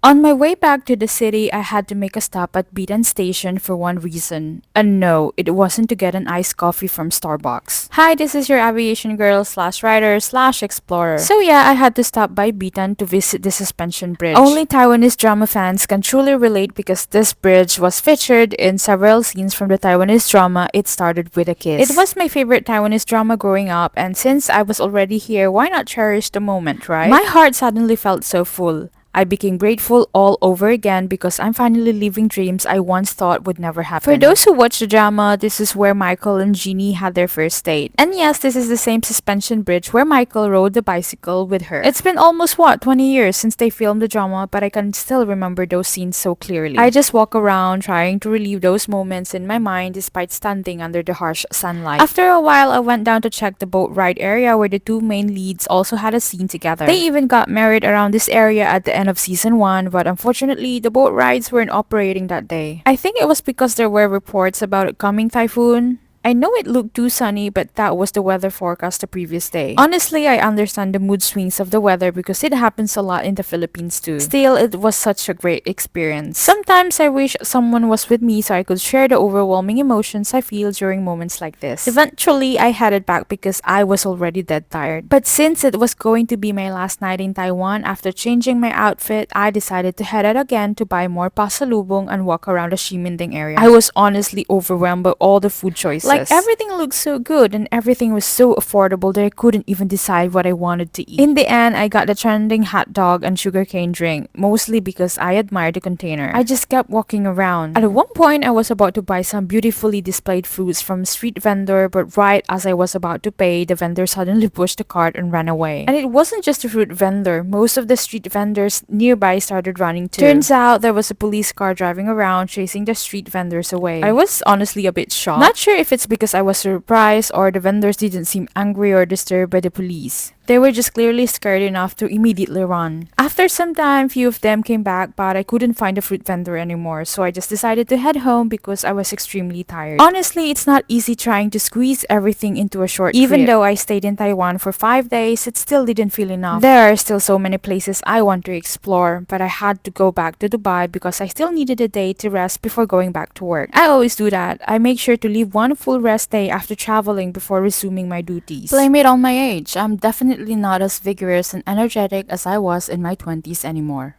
On my way back to the city, I had to make a stop at Bitan Station for one reason. And no, it wasn't to get an iced coffee from Starbucks. Hi, this is your aviation girl slash writer slash explorer. So yeah, I had to stop by Bitan to visit the suspension bridge. Only Taiwanese drama fans can truly relate because this bridge was featured in several scenes from the Taiwanese drama It Started With a Kiss. It was my favorite Taiwanese drama growing up, and since I was already here, why not cherish the moment, right? My heart suddenly felt so full. I became grateful all over again because I'm finally living dreams I once thought would never happen. For those who watch the drama, this is where Michael and Jeannie had their first date. And yes, this is the same suspension bridge where Michael rode the bicycle with her. It's been almost 20 years since they filmed the drama, but I can still remember those scenes so clearly. I just walk around trying to relive those moments in my mind despite standing under the harsh sunlight. After a while, I went down to check the boat ride area where the two main leads also had a scene together. They even got married around this area at the end of season 1, but unfortunately, the boat rides weren't operating that day. I think it was because there were reports about a coming typhoon. I know it looked too sunny, but that was the weather forecast the previous day. Honestly, I understand the mood swings of the weather because it happens a lot in the Philippines too. Still, it was such a great experience. Sometimes I wish someone was with me so I could share the overwhelming emotions I feel during moments like this. Eventually, I headed back because I was already dead tired. But since it was going to be my last night in Taiwan, after changing my outfit, I decided to head out again to buy more pasalubong and walk around the Ximending area. I was honestly overwhelmed by all the food choices. Like everything looked so good and everything was so affordable that I couldn't even decide what I wanted to eat. In the end, I got the trending hot dog and sugarcane drink, mostly because I admired the container. I just kept walking around. At one point, I was about to buy some beautifully displayed fruits from a street vendor, but right as I was about to pay, the vendor suddenly pushed the cart and ran away. And it wasn't just a fruit vendor. Most of the street vendors nearby started running too. Turns out there was a police car driving around chasing the street vendors away. I was honestly a bit shocked. Not sure if it's because I was surprised or the vendors didn't seem angry or disturbed by the police. They were just clearly scared enough to immediately run. After some time, few of them came back, but I couldn't find the fruit vendor anymore, so I just decided to head home because I was extremely tired. Honestly, it's not easy trying to squeeze everything into a short trip. Even though I stayed in Taiwan for 5 days, it still didn't feel enough. There are still so many places I want to explore, but I had to go back to Dubai because I still needed a day to rest before going back to work. I always do that. I make sure to leave one full rest day after traveling before resuming my duties. Blame it on my age. I'm definitely not as vigorous and energetic as I was in my 20s anymore.